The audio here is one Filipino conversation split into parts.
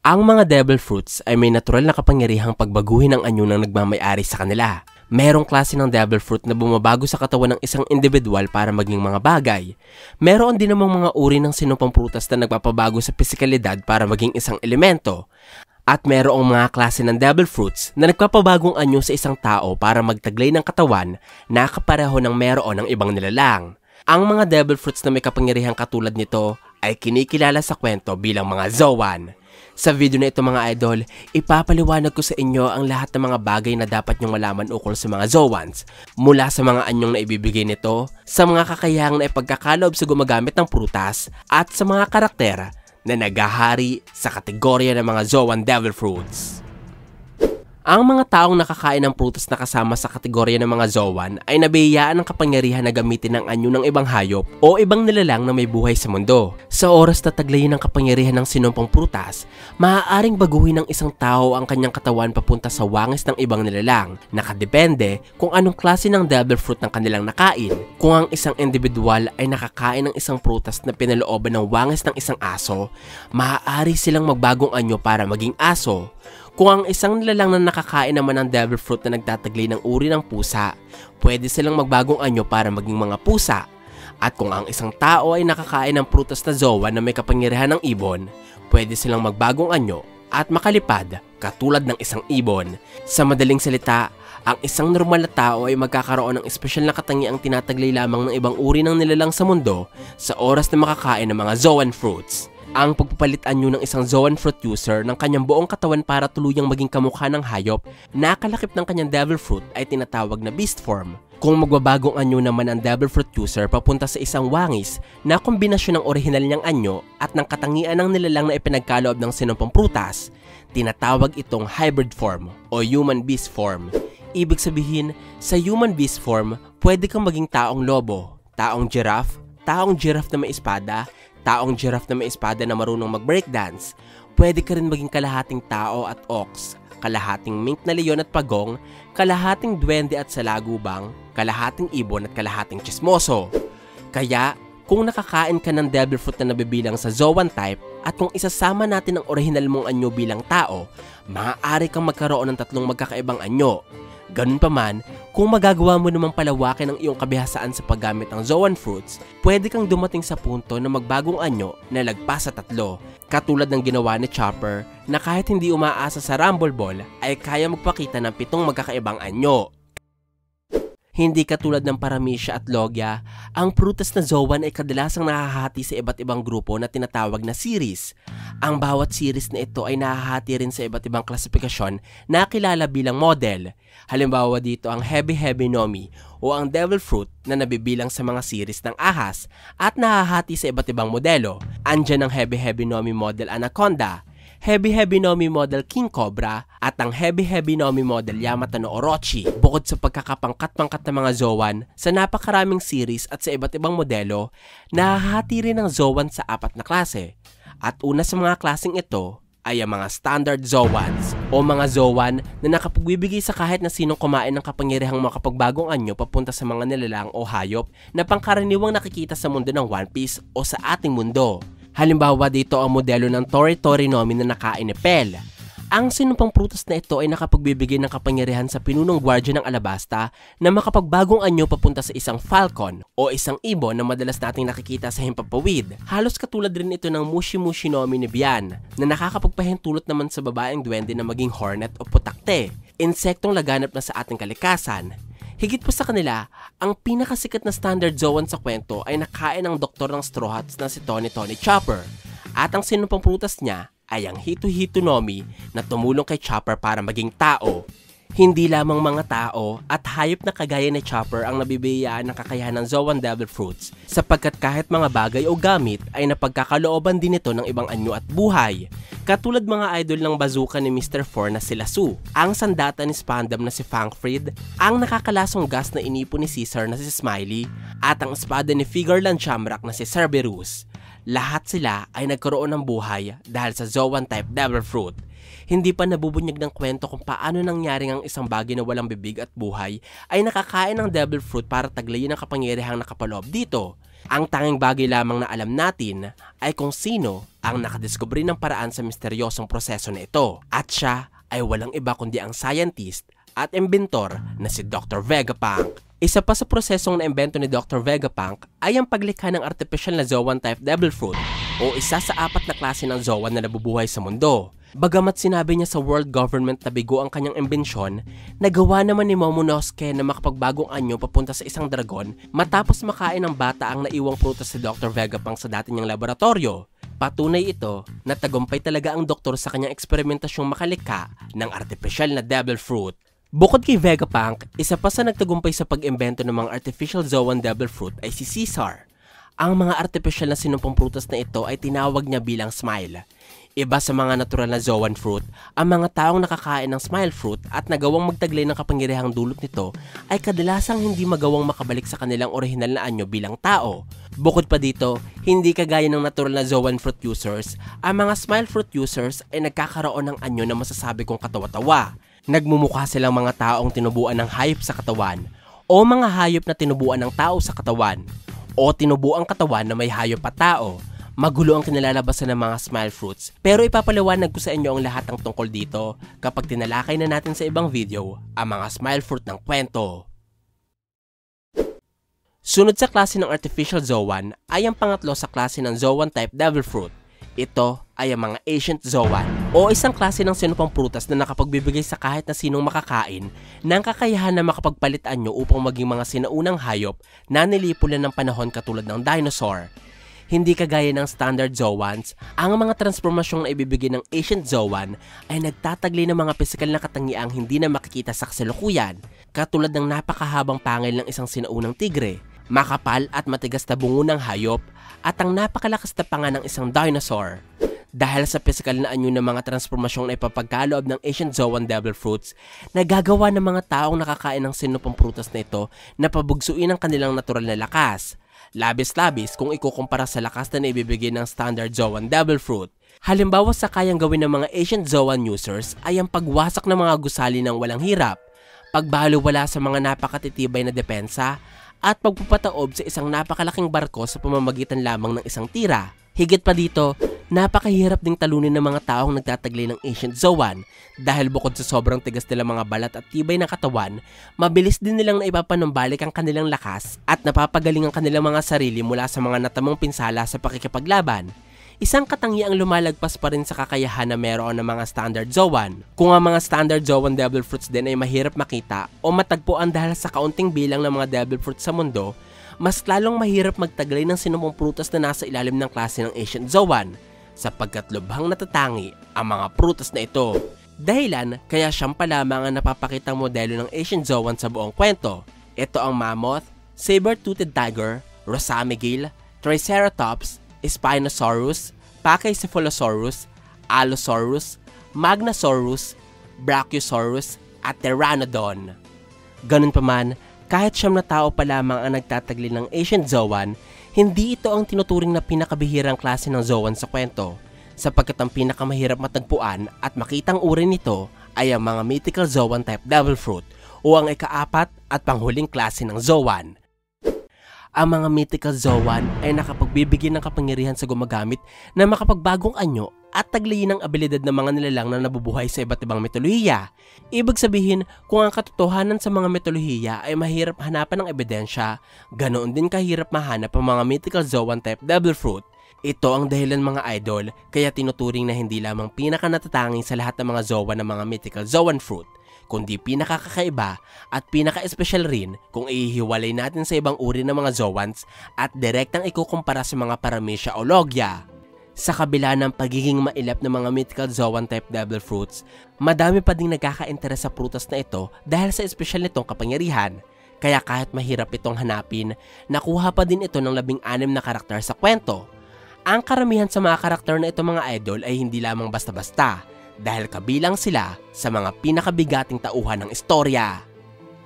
Ang mga devil fruits ay may natural na kapangyarihang pagbaguhin ang anyo ng nagmamay-ari sa kanila. Merong klase ng devil fruit na bumabago sa katawan ng isang individual para maging mga bagay. Meron din namang mga uri ng sinumpang prutas na nagpapabago sa pisikalidad para maging isang elemento. At merong mga klase ng devil fruits na nagpapabagong anyo sa isang tao para magtaglay ng katawan na kapareho ng meron ng ibang nilalang. Ang mga devil fruits na may kapangyarihang katulad nito ay kinikilala sa kwento bilang mga Zoan. Sa video na ito mga idol, ipapaliwanag ko sa inyo ang lahat ng mga bagay na dapat nyong malaman ukol sa mga Zoans. Mula sa mga anyong na ibibigay nito, sa mga kakayahang na ipagkakaloob sa gumagamit ng prutas, at sa mga karakter na naghahari sa kategorya ng mga Zoan Devil Fruits. Ang mga taong nakakain ng prutas na kasama sa kategorya ng mga Zoan ay nabihiyaan ng kapangyarihan na gamitin ang anyo ng ibang hayop o ibang nilalang na may buhay sa mundo. Sa oras na taglayin ng kapangyarihan ng sinumpang prutas, maaaring baguhin ng isang tao ang kanyang katawan papunta sa wangis ng ibang nilalang. Nakadepende kung anong klase ng devil fruit ng kanilang nakain. Kung ang isang individual ay nakakain ng isang prutas na pinalooban ng wangis ng isang aso, maaari silang magbagong anyo para maging aso. Kung ang isang nilalang na nakakain naman ng devil fruit na nagtataglay ng uri ng pusa, pwede silang magbagong anyo para maging mga pusa. At kung ang isang tao ay nakakain ng prutas na Zoan na may kapangyarihan ng ibon, pwede silang magbagong anyo at makalipad katulad ng isang ibon. Sa madaling salita, ang isang normal na tao ay magkakaroon ng espesyal na katangiang tinataglay lamang ng ibang uri ng nilalang sa mundo sa oras na makakain ng mga Zoan fruits. Ang pagpapalit anyo ng isang Zoan fruit user ng kanyang buong katawan para tuluyang maging kamukha ng hayop na kalakip ng kanyang devil fruit ay tinatawag na beast form. Kung magbabagong anyo naman ang devil fruit user papunta sa isang wangis na kombinasyon ng orihinal niyang anyo at ng katangian ng nilalang na ipinagkaloob ng sinumpang prutas, tinatawag itong hybrid form o human beast form. Ibig sabihin, sa human beast form, pwede kang maging taong lobo, taong giraffe na may espada, taong giraffe na may espada na marunong mag-breakdance. Pwede ka rin maging kalahating tao at ox, kalahating mink na leon at pagong, kalahating duwende at salagubang, kalahating ibon at kalahating chismoso. Kaya, kung nakakain ka ng devil fruit na nabibilang sa Zoan type at kung isasama natin ang orihinal mong anyo bilang tao, maaari kang magkaroon ng tatlong magkakaibang anyo. Ganun pa man, kung magagawa mo namang palawakin ang iyong kabihasaan sa paggamit ng Zoan fruits, pwede kang dumating sa punto na magbagong anyo na lagpas sa tatlo. Katulad ng ginawa ni Chopper na kahit hindi umaasa sa Rumble Ball ay kaya magpakita ng 7 magkakaibang anyo. Hindi katulad ng Paramecia at Logia, ang prutas na Zoan ay kadalasang nahahati sa iba't ibang grupo na tinatawag na series. Ang bawat series na ito ay nahahati rin sa iba't ibang klasifikasyon na kilala bilang model. Halimbawa dito ang Heavy Nomi o ang devil fruit na nabibilang sa mga series ng ahas at nahahati sa iba't ibang modelo. Andyan ang Heavy Nomi model Anaconda, Heavy Nomi model King Cobra at ang Heavy Nomi model Yamato no Orochi. Bukod sa pagkakapangkat-pangkat ng mga Zoan sa napakaraming series at sa iba't ibang modelo, nahahati rin ang Zoan sa 4 na klase. At una sa mga klaseng ito ay ang mga standard Zoans o mga Zoan na nakapagbibigay sa kahit na sinong kumain ng kapangyarihang makapagbagong anyo papunta sa mga nilalang o hayop na pangkaraniwang nakikita sa mundo ng One Piece o sa ating mundo. Halimbawa dito ang modelo ng Tori Nomi na nakain ni Pel. Ang sinumpang prutas na ito ay nakapagbibigay ng kapangyarihan sa pinunong gwardya ng Alabasta na makapagbagong anyo papunta sa isang falcon o isang ibon na madalas nating nakikita sa himpapawid. Halos katulad rin ito ng Mushi Nomi ni Bian na nakakapagpahintulot naman sa babaeng duwende na maging hornet o putakte, insektong laganap na sa ating kalikasan. Higit pa sa kanila, ang pinakasikat na standard Zoan sa kwento ay nakain ng doktor ng Straw Hats na si Tony Chopper. At ang sinumpang prutas niya ay ang Hito Nomi na tumulong kay Chopper para maging tao. Hindi lamang mga tao at hayop na kagaya ni Chopper ang nabibiyayaan ng kakayahan ng Zoan Devil Fruits sapagkat kahit mga bagay o gamit ay napagkakalooban din ito ng ibang anyo at buhay. Katulad mga idol ng bazooka ni Mr. Four na sila Sue, ang sandata ni Spandam na si Fangfried, ang nakakalasong gas na inipon ni Caesar na si Smiley, at ang espada ni Figurland Shamrock na si Cerberus. Lahat sila ay nagkaroon ng buhay dahil sa Zoan type Devil Fruit. Hindi pa nabubunyag ng kwento kung paano nangyaring ang isang bagay na walang bibig at buhay ay nakakain ng devil fruit para taglayin ang kapangyarihang nakapaloob dito. Ang tanging bagay lamang na alam natin ay kung sino ang nakadiskubre ng paraan sa misteryosong proseso na ito. At siya ay walang iba kundi ang scientist at inventor na si Dr. Vegapunk. Isa pa sa prosesong na-imbento ni Dr. Vegapunk ay ang paglikha ng artificial na Zoan type Devil Fruit o isa sa 4 na klase ng Zoan na nabubuhay sa mundo. Bagamat sinabi niya sa world government na bigo ang kanyang imbensyon, nagawa naman ni Momonosuke na makapagbagong anyo papunta sa isang dragon matapos makain ng bata ang naiwang prutas si Dr. Vegapunk sa dati niyang laboratorio. Patunay ito na tagumpay talaga ang doktor sa kanyang eksperimentasyong makalikha ng artificial na Devil Fruit. Bukod kay Vegapunk, isa pa sa nagtagumpay sa pag-imbento ng mga artificial Zoan Devil Fruit ay si Caesar. Ang mga artificial na sinumpang prutas na ito ay tinawag niya bilang Smile. Iba sa mga natural na Zoan fruit, ang mga taong nakakain ng Smile fruit at nagawang magtaglay ng kapangyarihang dulot nito ay kadalasang hindi magawang makabalik sa kanilang orihinal na anyo bilang tao. Bukod pa dito, hindi kagaya ng natural na Zoan fruit users, ang mga Smile fruit users ay nagkakaroon ng anyo na masasabi kong katawa-tawa. Nagmumukha silang mga taong tinubuan ng hayop sa katawan, o mga hayop na tinubuan ng tao sa katawan, o tinubuang katawan na may hayop at tao. Magulo ang kinalalabasan ng mga Smile fruits, pero ipapaliwanag ko sa inyo ang lahat ng tungkol dito kapag tinalakay na natin sa ibang video ang mga Smile fruit ng kwento. Sunod sa klase ng artificial Zoan ay ang pangatlo sa klase ng Zoan type Devil Fruit. Ito ay ang mga Ancient Zoan o isang klase ng sinupang prutas na nakapagbibigay sa kahit na sinong makakain ng kakayahan na makapagpalit anyo upang maging mga sinaunang hayop na nilipunan ng panahon katulad ng dinosaur. Hindi kagaya ng standard Zoans, ang mga transformasyong na ibibigay ng Ancient Zoan ay nagtataglay ng mga pisikal na katangiang hindi na makikita sa kasalukuyan, katulad ng napakahabang pangil ng isang sinaunang tigre, makapal at matigas na bungo ng hayop, at ang napakalakas na panga ng isang dinosaur. Dahil sa pisikal na anyo ng mga transformasyong na ipapagkaloob ng Ancient Zoan Devil Fruits, nagagawa ng mga taong nakakain ng sinupang prutas na ito na pabugsuin ang kanilang natural na lakas. Labis-labis kung ikukumpara sa lakas na naibibigay ng standard Zoan Devil Fruit. Halimbawa sa kayang gawin ng mga Ancient Zoan users ay ang pagwasak ng mga gusali ng walang hirap, pagbaliwala sa mga napakatitibay na depensa, at pagpapataob sa isang napakalaking barko sa pamamagitan lamang ng isang tira. Higit pa dito, napakahirap ding talunin ng mga taong nagtataglay ng Ancient Zoan dahil bukod sa sobrang tigas nilang mga balat at tibay ng katawan, mabilis din nilang naipapanumbalik ang kanilang lakas at napapagaling ang kanilang mga sarili mula sa mga natamong pinsala sa pakikipaglaban. Isang katangiang lumalagpas pa rin sa kakayahan na meron ng mga standard Zoan. Kung ang mga standard Zoan Devil Fruits din ay mahirap makita o matagpuan dahil sa kaunting bilang ng mga Devil Fruits sa mundo, mas lalong mahirap magtaglay ng sinumpang prutas na nasa ilalim ng klase ng Ancient Zoan sapagkat lubhang natatangi ang mga prutas na ito. Dahilan kaya siyam pa lamang ang napapakitang modelo ng Ancient Zoan sa buong kwento. Ito ang Mammoth, Saber-toothed Tiger, Rosamigale, Triceratops, Spinosaurus, Pachycephalosaurus, Allosaurus, Magnasaurus, Brachiosaurus, at Pteranodon. Ganun pa man, kahit siyam na tao pa lamang ang nagtatagli ng Ancient Zoan, hindi ito ang tinuturing na pinakabihirang klase ng Zoan sa kwento, sapagkat ang pinakamahirap matagpuan at makitang uri nito ay ang mga mythical Zoan type Devil Fruit o ang ika-4 at panghuling klase ng Zoan. Ang mga mythical Zoan ay nakapagbibigay ng kapangyarihan sa gumagamit na makapagbagong anyo at taglayin ang abilidad ng mga nilalang na nabubuhay sa iba't ibang mitolohiya. Ibig sabihin, kung ang katotohanan sa mga mitolohiya ay mahirap hanapan ng ebidensya, ganoon din kahirap mahanap ang mga mythical Zoan type Devil Fruit. Ito ang dahilan mga idol kaya tinuturing na hindi lamang pinaka-natatanging sa lahat ng mga Zoan ng mga mythical Zoan Fruit, kundi pinakakakaiba at pinaka-espesyal rin kung ihiwalay natin sa ibang uri ng mga Zoans at direktang ikukumpara sa mga Paramecia o Logia. Sa kabila ng pagiging mailap ng mga mythical Zoan type Devil Fruits, madami pa ding nagkaka-interes sa prutas na ito dahil sa espesyal nitong kapangyarihan. Kaya kahit mahirap itong hanapin, nakuha pa din ito ng 16 na karakter sa kwento. Ang karamihan sa mga karakter na ito mga idol ay hindi lamang basta-basta dahil kabilang sila sa mga pinakabigating tauhan ng istorya.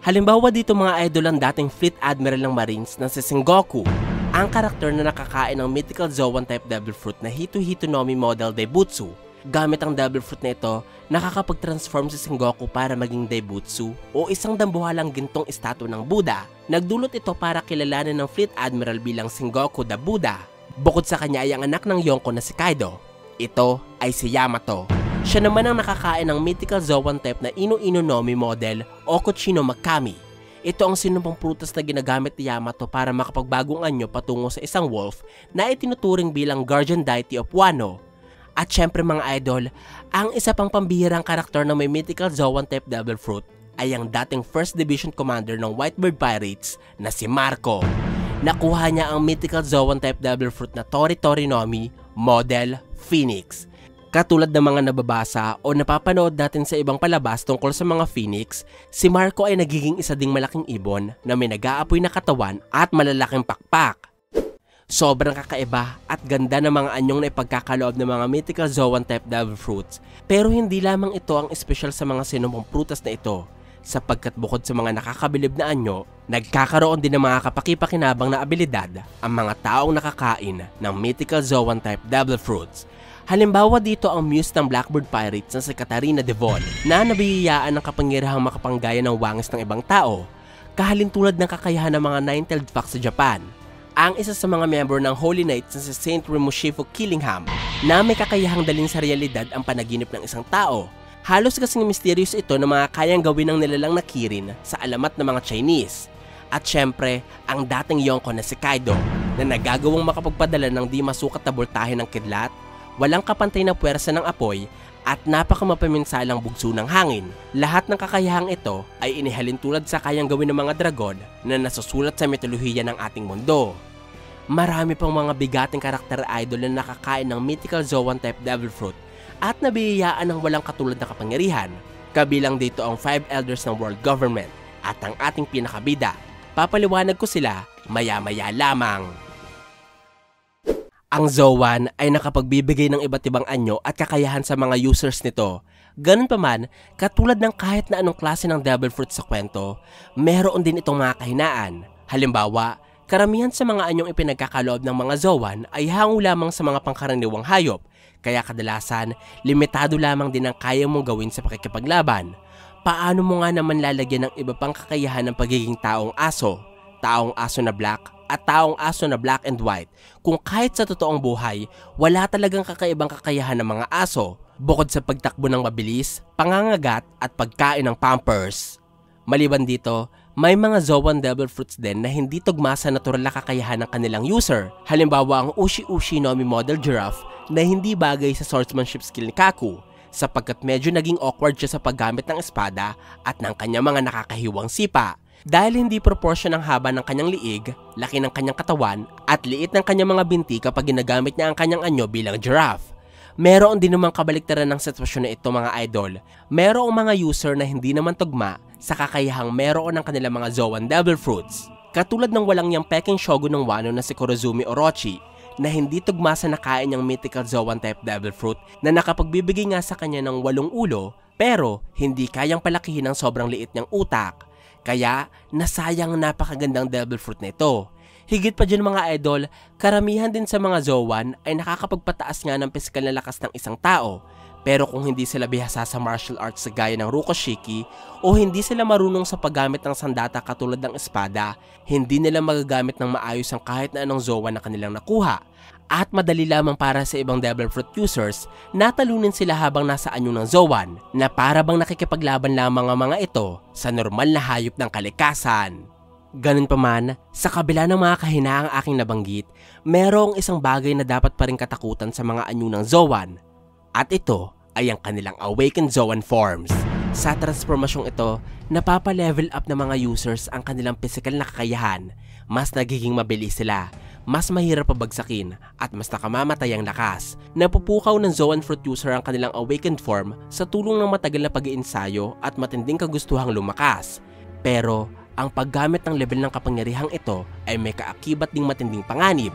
Halimbawa dito mga idol ang dating Fleet Admiral ng Marines na si Sengoku, ang karakter na nakakain ng mythical Zoan type Devil Fruit na Hito-Hitonomi Model Daibutsu. Gamit ang Devil Fruit na ito, nakakapag-transform si Sengoku para maging Daibutsu o isang dambuhalang gintong estatwa ng Buddha. Nagdulot ito para kilalanin ng Fleet Admiral bilang Sengoku the Buddha. Bukod sa kanya ay ang anak ng Yonko na si Kaido. Ito ay si Yamato. Siya naman ang nakakain ng mythical Zoan type na Inu-Inu Nomi model Okuchi no Makami. Ito ang sinumpang prutas na ginagamit ni Yamato para makapagbagong anyo patungo sa isang wolf na itinuturing bilang guardian deity of Wano. At syempre mga idol, ang isa pang pambihirang karakter na may mythical Zoan type Devil Fruit ay ang dating 1st Division Commander ng Whitebird Pirates na si Marco. Nakuha niya ang mythical Zoan type Devil Fruit na Tori Tori Nomi model Phoenix. Katulad ng mga nababasa o napapanood natin sa ibang palabas tungkol sa mga Phoenix, si Marco ay nagiging isa ding malaking ibon na may nag-aapoy na katawan at malalaking pakpak. Sobrang kakaiba at ganda ng mga anyong na ipagkakaloob ng mga mythical Zoan type Devil Fruits, pero hindi lamang ito ang espesyal sa mga sinumpang prutas na ito, sapagkat bukod sa mga nakakabilib na anyo, nagkakaroon din ng mga kapakipakinabang na abilidad ang mga taong nakakain ng mythical Zoan type Devil Fruits. Halimbawa dito ang muse ng Blackbird Pirates na si Katarina Devon na nabiyayaan ng kapangyarihang makapanggaya ng wangis ng ibang tao, kahalintulad ng kakayahan ng mga nine-tailed fox sa Japan. Ang isa sa mga member ng Holy Knights na si Saint Remushifu Killingham na may kakayahang dalhin sa realidad ang panaginip ng isang tao. Halos kasing mysterious ito na mga kayang gawin ng nilalang na Kirin sa alamat ng mga Chinese. At syempre, ang dating Yonko na si Kaido na nagagawang makapagpadala ng di masukat na boltahe ng kidlat, walang kapantay na puwersa ng apoy at napakamapaminsalang bugso ng hangin. Lahat ng kakayahang ito ay inihalin tulad sa kayang gawin ng mga dragon na nasusulat sa mitolohiya ng ating mundo. Marami pang mga bigating karakter idol na nakakain ng mythical Zoan type Devil Fruit at nabiyayaan ng walang katulad na kapangyarihan. Kabilang dito ang 5 elders ng world government at ang ating pinakabida. Papaliwanag ko sila maya-maya lamang. Ang Zoan ay nakapagbibigay ng iba't ibang anyo at kakayahan sa mga users nito. Ganun pa man, katulad ng kahit na anong klase ng Devil Fruit sa kwento, meron din itong mga kahinaan. Halimbawa, karamihan sa mga anyong ipinagkakaloob ng mga Zoan ay hango lamang sa mga pangkaraniwang hayop, kaya kadalasan, limitado lamang din ang kaya mong gawin sa pakikipaglaban. Paano mo nga naman lalagyan ng iba pang kakayahan ng pagiging taong aso na black, at taong aso na black and white kung kahit sa totoong buhay, wala talagang kakaibang kakayahan ng mga aso bukod sa pagtakbo ng mabilis, pangangagat at pagkain ng pampers. Maliban dito, may mga Zoan Devil Fruits din na hindi tugma sa natural na kakayahan ng kanilang user. Halimbawa ang Ushi-Ushi Nomi Model Giraffe na hindi bagay sa swordsmanship skill ni Kaku sapagkat medyo naging awkward siya sa paggamit ng espada at ng kanyang mga nakakahiwang sipa. Dahil hindi proportion ang haba ng kanyang liig, laki ng kanyang katawan, at liit ng kanyang mga binti kapag ginagamit niya ang kanyang anyo bilang giraffe. Meron din namang kabaliktaran ng sitwasyon na ito mga idol. Merong mga user na hindi naman tugma sa kakayahang meron ng kanilang mga Zoan Devil Fruits. Katulad ng walang niyang peking shogun ng Wano na si Kurozumi Orochi na hindi tugma sa nakain niyang mythical Zoan type Devil Fruit na nakapagbibigay nga sa kanya ng 8 ulo pero hindi kayang palakihin ng sobrang liit niyang utak. Kaya, nasayang napakagandang Devil Fruit na ito. Higit pa dyan mga idol, karamihan din sa mga Zoan ay nakakapagpataas nga ng pisikal na lakas ng isang tao. Pero kung hindi sila bihasa sa martial arts gaya ng Rukoshiki o hindi sila marunong sa paggamit ng sandata katulad ng espada, hindi nila magagamit ng maayos ang kahit na anong Zoan na kanilang nakuha. At madali lamang para sa ibang Devil Fruit users na talunin sila habang nasa anyo ng Zoan na para bang nakikipaglaban lamang ang mga ito sa normal na hayop ng kalikasan. Ganun pa man, sa kabila ng mga kahinaang aking nabanggit, merong isang bagay na dapat pa rin katakutan sa mga anyo ng Zoan. At ito ay ang kanilang awakened Zoan forms. Sa transformasyong ito, napapa-level up ng mga users ang kanilang physical na kakayahan. Mas nagiging mabilis sila, mas mahirap pabagsakin, at mas nakamamatay ang lakas. Napupukaw ng Zoan Fruit user ang kanilang awakened form sa tulong ng matagal na pag-iensayo at matinding kagustuhang lumakas. Pero, ang paggamit ng level ng kapangyarihang ito ay may kaakibat ding matinding panganib.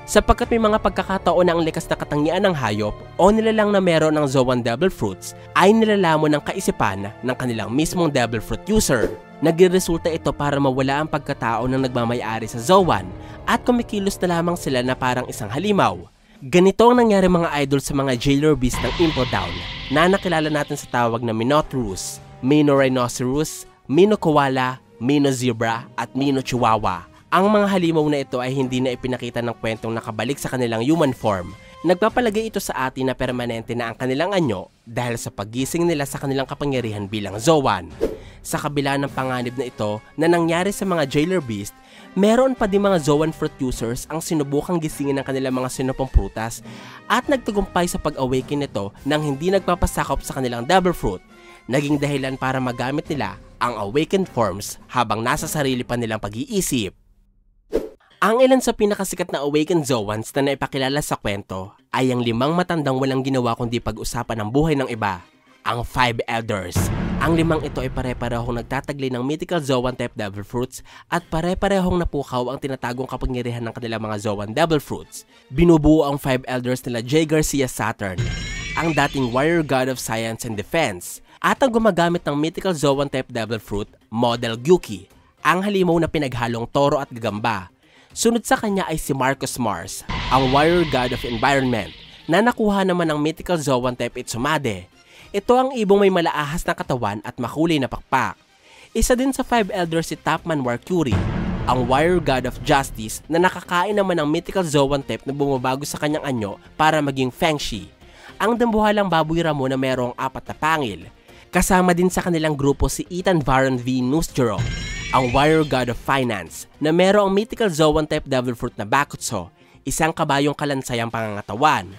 Sapagkat may mga pagkakataon na ang likas na katangian ng hayop o nilalang na meron ng Zoan Devil Fruits ay nilalamon ng kaisipan ng kanilang mismong Devil Fruit user. Nagresulta ito para mawala ang pagkatao ng nagmamayari sa Zoan at kumikilos na lamang sila na parang isang halimaw. Ganito ang nangyari mga idol sa mga Jailer Beast ng Impel Down na nakilala natin sa tawag na Minotaurus, Mino Rhinoceros, Mino Koala, Mino Zebra at Mino Chihuahua. Ang mga halimaw na ito ay hindi na ipinakita ng kwentong nakabalik sa kanilang human form. Nagpapalagay ito sa atin na permanente na ang kanilang anyo dahil sa paggising nila sa kanilang kapangyarihan bilang Zoan. Sa kabila ng panganib na ito na nangyari sa mga Jailer Beast, meron pa din mga Zoan fruit users ang sinubukang gisingin ng kanilang mga sinupang prutas at nagtagumpay sa pag-awaken nito nang hindi nagpapasakop sa kanilang devil fruit, naging dahilan para magamit nila ang awakened forms habang nasa sarili pa nilang pag-iisip. Ang ilan sa pinakasikat na awakened Zoans na naipakilala sa kwento ay ang 5 matandang walang ginawa kundi pag-usapan ng buhay ng iba, ang 5 Elders. Ang 5 ito ay pare-parehong nagtataglay ng mythical Zoan type devil fruits at pare-parehong napukaw ang tinatagong kapangyarihan ng kanilang mga Zoan devil fruits. Binubuo ang 5 Elders nila J. Garcia Saturn, ang dating warrior god of science and defense, at ang gumagamit ng mythical Zoan type devil fruit, Model Gyuki, ang halimaw na pinaghalong toro at gagamba. Sunod sa kanya ay si Marcus Mars, ang warrior god of environment, na nakuha naman ng mythical Zoan type Itsumade. Ito ang ibong may malaahas na katawan at makulay na pakpak. Isa din sa 5 elders si Tapman Warcury, ang warrior god of justice na nakakain naman ng mythical Zoan type na bumabago sa kanyang anyo para maging Fengshi, ang dambuhalang baboy ramo na merong 4 na pangil. Kasama din sa kanilang grupo si Ethan Varon V. Nusjuro, ang warrior god of finance na merong mythical Zoan type devil fruit na Bakutso, isang kabayong kalansayang pangangatawan.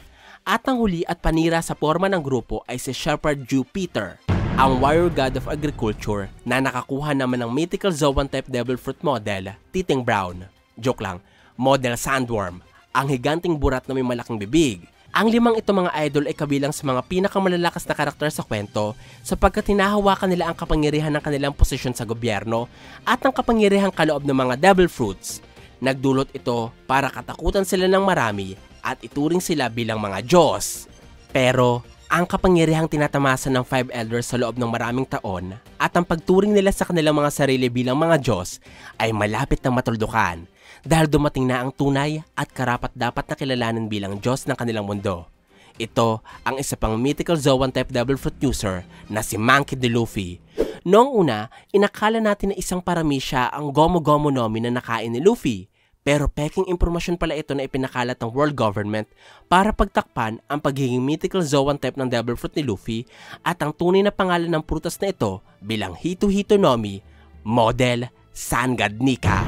At ang huli at panira sa forma ng grupo ay si Shepherd Jupiter, ang warrior god of agriculture na nakakuha naman ng mythical Zoan type devil fruit model, Titing Brown. Joke lang, model Sandworm, ang higanting burat na may malaking bibig. Ang 5 ito mga idol ay kabilang sa mga pinakamalalakas na karakter sa kwento sapagkat hinahawakan nila ang kapangyarihan ng kanilang posisyon sa gobyerno at ang kapangyarihang kaloob ng mga devil fruits. Nagdulot ito para katakutan sila ng marami at ituring sila bilang mga Diyos. Pero ang kapangyarihang tinatamasa ng 5 elders sa loob ng maraming taon at ang pagturing nila sa kanilang mga sarili bilang mga Diyos ay malapit na matuldukan. Dahil dumating na ang tunay at karapat-dapat na kilalanin bilang Diyos ng kanilang mundo. Ito ang isa pang mythical Zoan type devil fruit user na si Monkey D. Luffy. Noong una, inakala natin na isang parami siya ang Gomu Gomu no Mi na nakain ni Luffy. Pero peking impormasyon pala ito na ipinakalat ng world government para pagtakpan ang pagiging mythical Zoan type ng devil fruit ni Luffy at ang tunay na pangalan ng prutas na ito bilang Hito Hito no Mi, model Sun God Nika.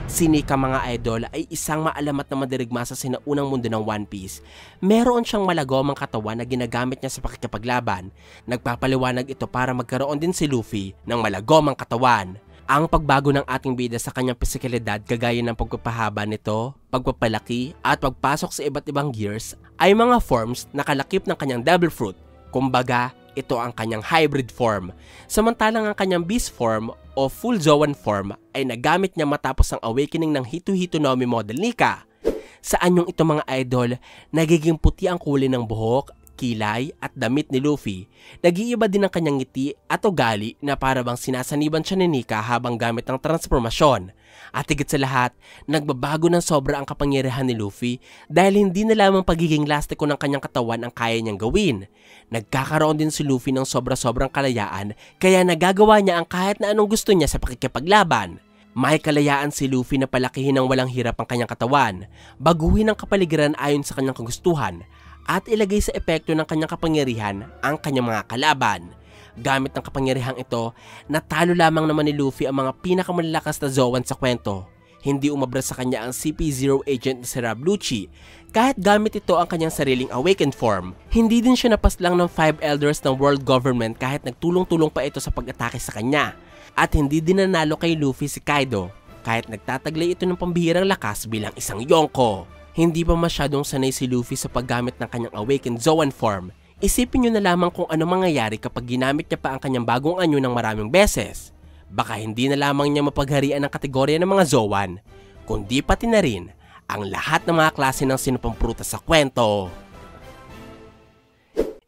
Si Nika mga idol ay isang maalamat na madirigma sa sinaunang mundo ng One Piece. Meron siyang malagomang katawan na ginagamit niya sa pakikipaglaban. Nagpapaliwanag ito para magkaroon din si Luffy ng malagomang katawan. Ang pagbago ng ating bida sa kanyang pisikalidad kagaya ng pagpapahaba nito, pagpapalaki at pagpasok sa iba't ibang gears ay mga forms na kalakip ng kanyang devil fruit. Kumbaga, ito ang kanyang hybrid form. Samantalang ang kanyang beast form o full Zoan form ay nagamit niya matapos ang awakening ng Hito Hito no Mi model Nika. Sa anyong ito mga idol, nagiging puti ang kulay ng buhok, kilay at damit ni Luffy. Nag-iiba din ang kanyang ngiti at ugali na para bang sinasaniban siya ni Nika habang gamit ang transformasyon. At higit sa lahat, nagbabago ng sobra ang kapangyarihan ni Luffy dahil hindi na lamang pagiging lastiko ng kanyang katawan ang kaya niyang gawin. Nagkakaroon din si Luffy ng sobra-sobrang kalayaan kaya nagagawa niya ang kahit na anong gusto niya sa pakikipaglaban. May kalayaan si Luffy na palakihin ng walang hirap ang kanyang katawan, baguhin ang kapaligiran ayon sa kanyang kagustuhan, at ilagay sa epekto ng kanyang kapangyarihan ang kanyang mga kalaban. Gamit ng kapangyarihang ito, natalo lamang naman ni Luffy ang mga pinakamalalakas na Zoan sa kwento. Hindi umabra sa kanya ang CP0 agent na si Rob Lucci, kahit gamit ito ang kanyang sariling awakened form. Hindi din siya napaslang ng 5 elders ng world government kahit nagtulong-tulong pa ito sa pag-atake sa kanya. At hindi din nanalo kay Luffy si Kaido, kahit nagtataglay ito ng pambihirang lakas bilang isang Yonko. Hindi pa masyadong sanay si Luffy sa paggamit ng kanyang awakened Zoan form. Isipin nyo na lamang kung ano mangyayari kapag ginamit niya pa ang kanyang bagong anyo ng maraming beses. Baka hindi na lamang niya mapagharian ng kategorya ng mga Zoan, kundi pati na rin ang lahat ng mga klase ng sinupang prutas sa kwento.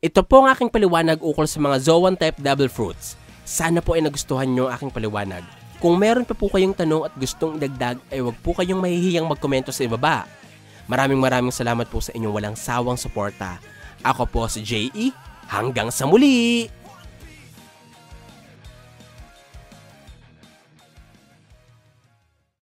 Ito po ang aking paliwanag ukol sa mga Zoan type devil fruits. Sana po ay nagustuhan nyo ang aking paliwanag. Kung meron pa po kayong tanong at gustong idagdag ay huwag po kayong mahihiyang magkomento sa ibaba. Maraming salamat po sa inyong walang sawang suporta. Ako po si JE. Hanggang sa muli!